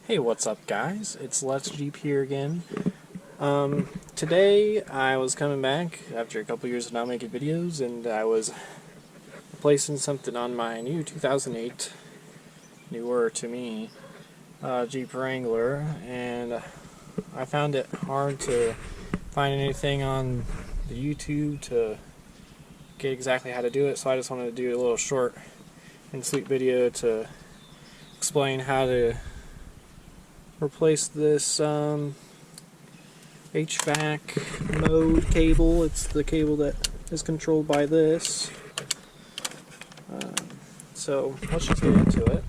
Hey, what's up guys? It's Let's Jeep here again. Today I was coming back after a couple years of not making videos, and I was replacing something on my new 2008, newer to me, Jeep Wrangler, and I found it hard to find anything on the YouTube to get exactly how to do it, so I just wanted to do a little short and sweet video to explain how to replace this HVAC mode cable. It's the cable that is controlled by this. So let's just get into it.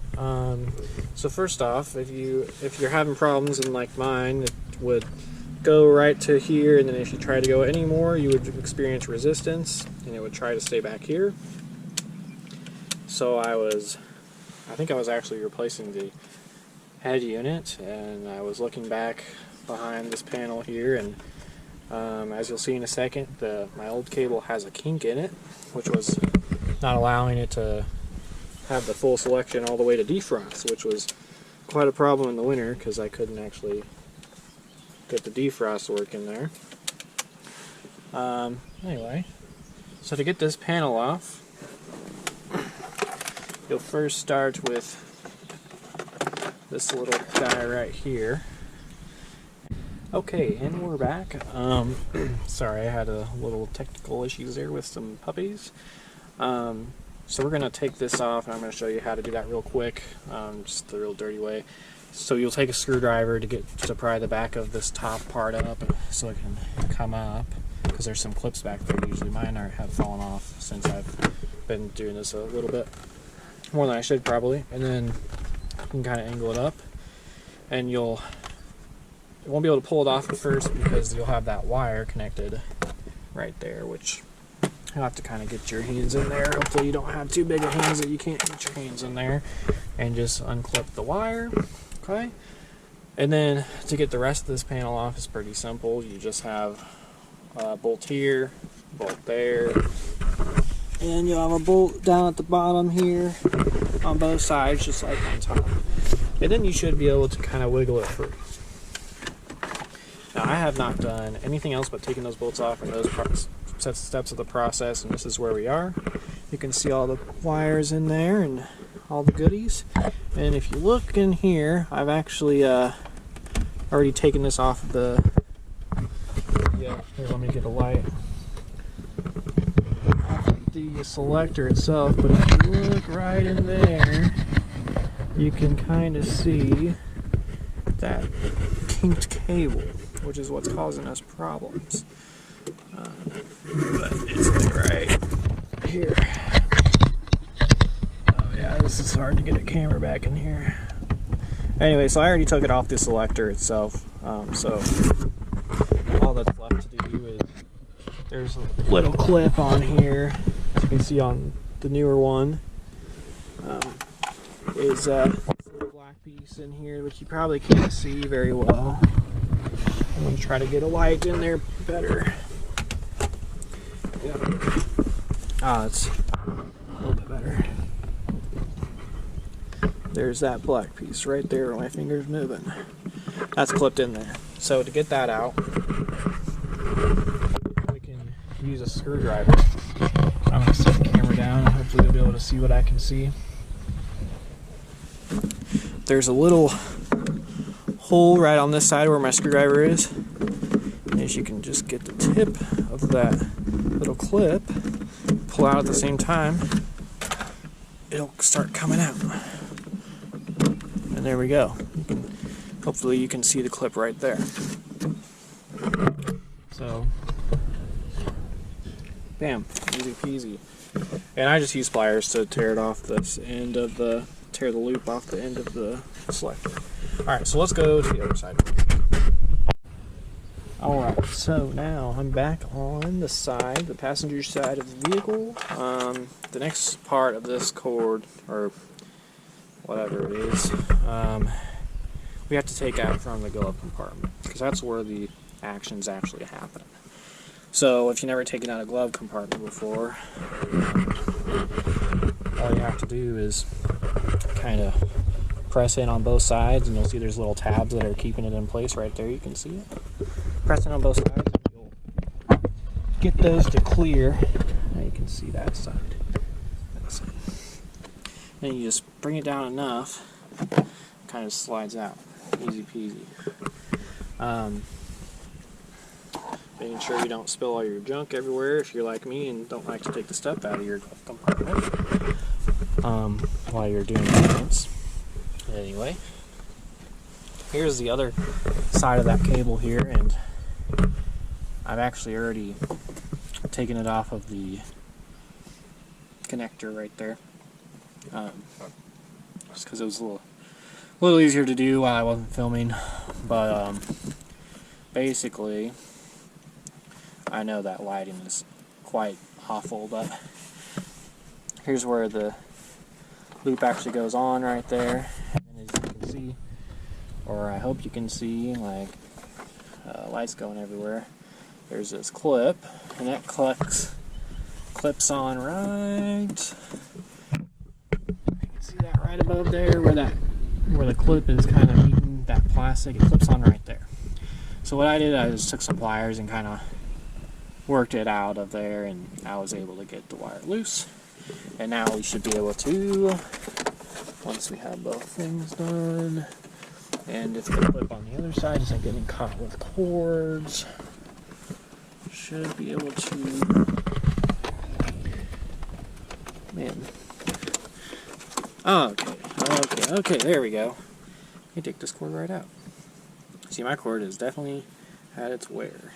So first off, if you're having problems, and like mine, it would go right to here, and then if you try to go any more, you would experience resistance, and it would try to stay back here. So I think I was actually replacing the head unit, and I was looking back behind this panel here, and as you'll see in a second, my old cable has a kink in it, which was not allowing it to have the full selection all the way to defrost, which was quite a problem in the winter because I couldn't actually get the defrost working there. Anyway, so to get this panel off, you'll first start with this little guy right here. Okay, and we're back. Sorry, I had a little technical issues there with some puppies. So we're going to take this off, and I'm going to show you how to do that real quick, just the real dirty way. So you'll take a screwdriver to pry the back of this top part up so it can come up, because there's some clips back there. Usually mine have fallen off since I've been doing this a little bit more than I should probably. And then you can kind of angle it up, and you won't be able to pull it off at first because you'll have that wire connected right there, which you'll have to kind of get your hands in there. Hopefully you don't have too big of hands that you can't get your hands in there, and just unclip the wire. Okay, and then to get the rest of this panel off is pretty simple. You just have a bolt here, bolt there, and you'll have a bolt down at the bottom here on both sides, just like on top. And then you should be able to kind of wiggle it free. Now, I have not done anything else but taking those bolts off in those steps of the process, and this is where we are. You can see all the wires in there and all the goodies. And if you look in here, I've actually already taken this off of the... Yeah, here, let me get a light. The selector itself, but if you look right in there, you can kind of see that kinked cable, which is what's causing us problems. But it's right here. Oh yeah, this is hard to get a camera back in here. Anyway, so I already took it off the selector itself, so all that's left to do is there's a little clip on here, as you can see on the newer one. Is a black piece in here, which you probably can't see very well. I'm going to try to get a light in there better. Yeah. It's a little bit better. There's that black piece right there where my finger's moving. That's clipped in there. So to get that out, we can use a screwdriver. I'm going to set the camera down, and hopefully you'll be able to see what I can see. There's a little hole right on this side where my screwdriver is, and as you can just get the tip of that little clip, pull out at the same time, it'll start coming out. And there we go. Hopefully you can see the clip right there. So, bam, easy peasy. And I just use pliers to tear it off this end of tear the loop off the end of the selector. Alright, so let's go to the other side. Alright, so now I'm back on the passenger side of the vehicle. The next part of this cord, or whatever it is, we have to take out from the glove compartment, because that's where the action's actually happening. So if you've never taken out a glove compartment before, all you have to do is kind of press in on both sides, and you'll see there's little tabs that are keeping it in place right there. You can see it. Press in on both sides, and you'll get those to clear. Now you can see that side. Then you just bring it down enough, kind of slides out. Easy peasy. Making sure you don't spill all your junk everywhere if you're like me and don't like to take the stuff out of your compartment while you're doing maintenance. Anyway, here's the other side of that cable here, and I've actually already taken it off of the connector right there, just because it was a little easier to do while I wasn't filming. But basically, I know that lighting is quite awful, but here's where the loop actually goes on right there. And as you can see, or I hope you can see, like lights going everywhere. There's this clip, and that clips on right. You can see that right above there, where the clip is kind of meeting that plastic. It clips on right there. So what I did, I just took some pliers and kind of worked it out of there, and I was able to get the wire loose. And now we should be able to, once we have both things done, and if the clip on the other side isn't getting caught with cords, should be able to, man, okay, there we go. You take this cord right out. See, my cord has definitely had its wear.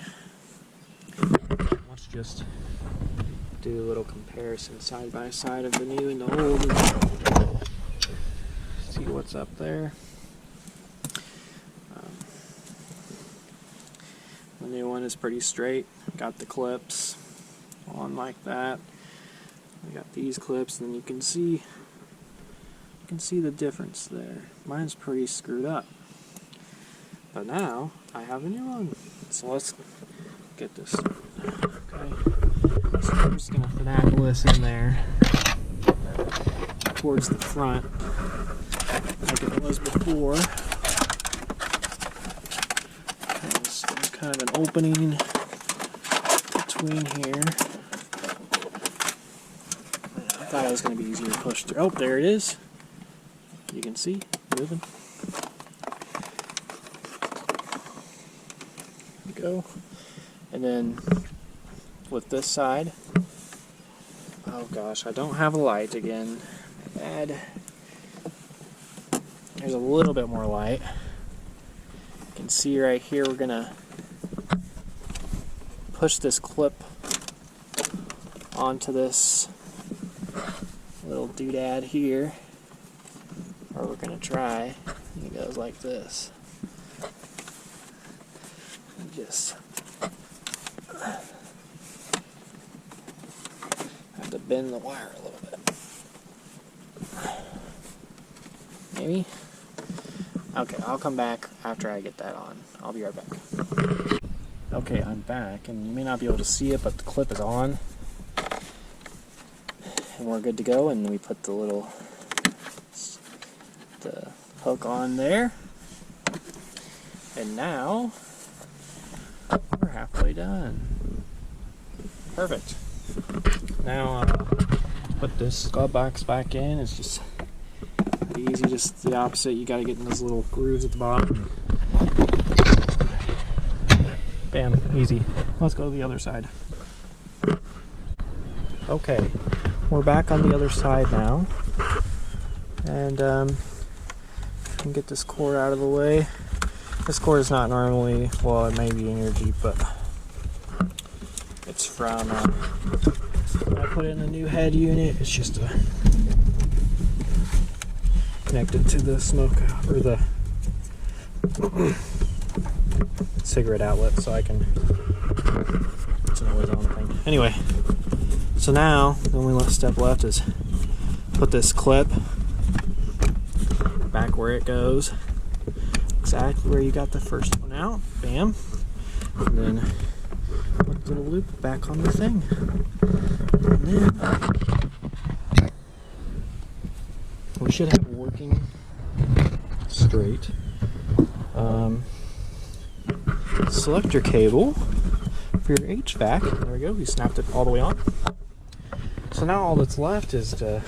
Let's just do a little comparison side by side of the new and the old. See what's up there. The new one is pretty straight. Got the clips on like that. We got these clips, and you can see the difference there. Mine's pretty screwed up. But now I have a new one. So let's get this started. Okay. So I'm just gonna finagle this in there towards the front, like it was before. There's kind of an opening between here. I thought it was going to be easier to push through. Oh, there it is. You can see moving. There we go. And then with this side, oh gosh, I don't have a light again. Bad. There's a little bit more light. You can see right here, we're gonna push this clip onto this little doodad here, or we're gonna try. It goes like this. And just have to bend the wire a little bit. Maybe? Okay, I'll come back after I get that on. I'll be right back. Okay, I'm back, and you may not be able to see it, but the clip is on. And we're good to go, and we put the hook on there. And now, we're halfway done. Perfect. Now, put this glove box back in. It's just pretty easy, just the opposite. You gotta get in those little grooves at the bottom. Bam, easy. Let's go to the other side. Okay, we're back on the other side now. And can get this cord out of the way. This cord is not normally, well, it may be in your Jeep, but it's from, I put it in the new head unit. It's just connected to the smoke, or the cigarette outlet, so I can, it's an always on thing. Anyway, so now the only step left is put this clip back where it goes, exactly where you got the first one out. Bam. And then put the little loop back on the thing. And then we should have a working straight. Selector cable for your HVAC. There we go, we snapped it all the way on. So now all that's left is to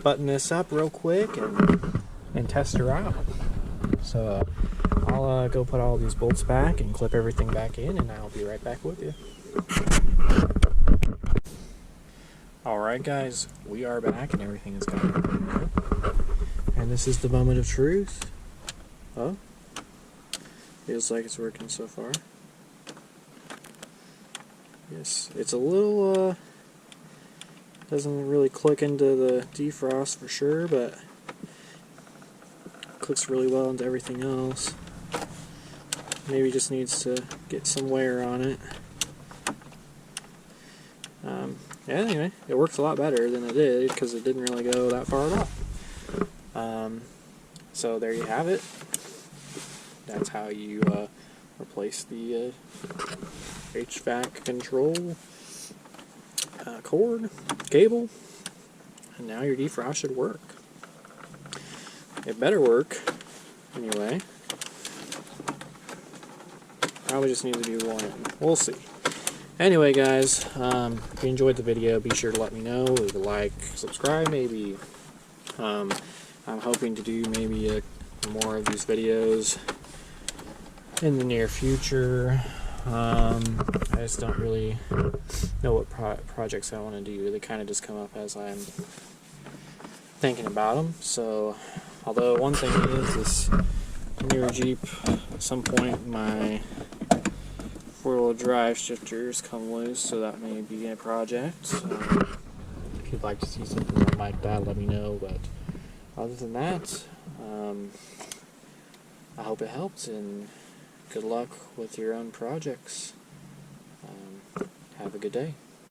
button this up real quick and test her out. So I'll go put all these bolts back and clip everything back in, and I'll be right back with you. Alright guys, we are back and everything is going. And this is the moment of truth. Oh, feels like it's working so far. Yes, it's a little, doesn't really click into the defrost for sure, but clicks really well into everything else. Maybe just needs to get some wear on it. Yeah, anyway, it works a lot better than it did because it didn't really go that far at all. So there you have it. That's how you replace the HVAC control cord, cable, and now your defrost should work. It better work, anyway. Probably just need to do one. We'll see. Anyway, guys, if you enjoyed the video, be sure to let me know. Leave a like, subscribe, maybe. I'm hoping to do maybe more of these videos in the near future. I just don't really know what projects I want to do. They kind of just come up as I'm thinking about them. So, although one thing is this newer Jeep, at some point my four-wheel drive shifters come loose, so that may be a project. If you'd like to see something like that, let me know. But other than that, I hope it helped, and good luck with your own projects. Have a good day.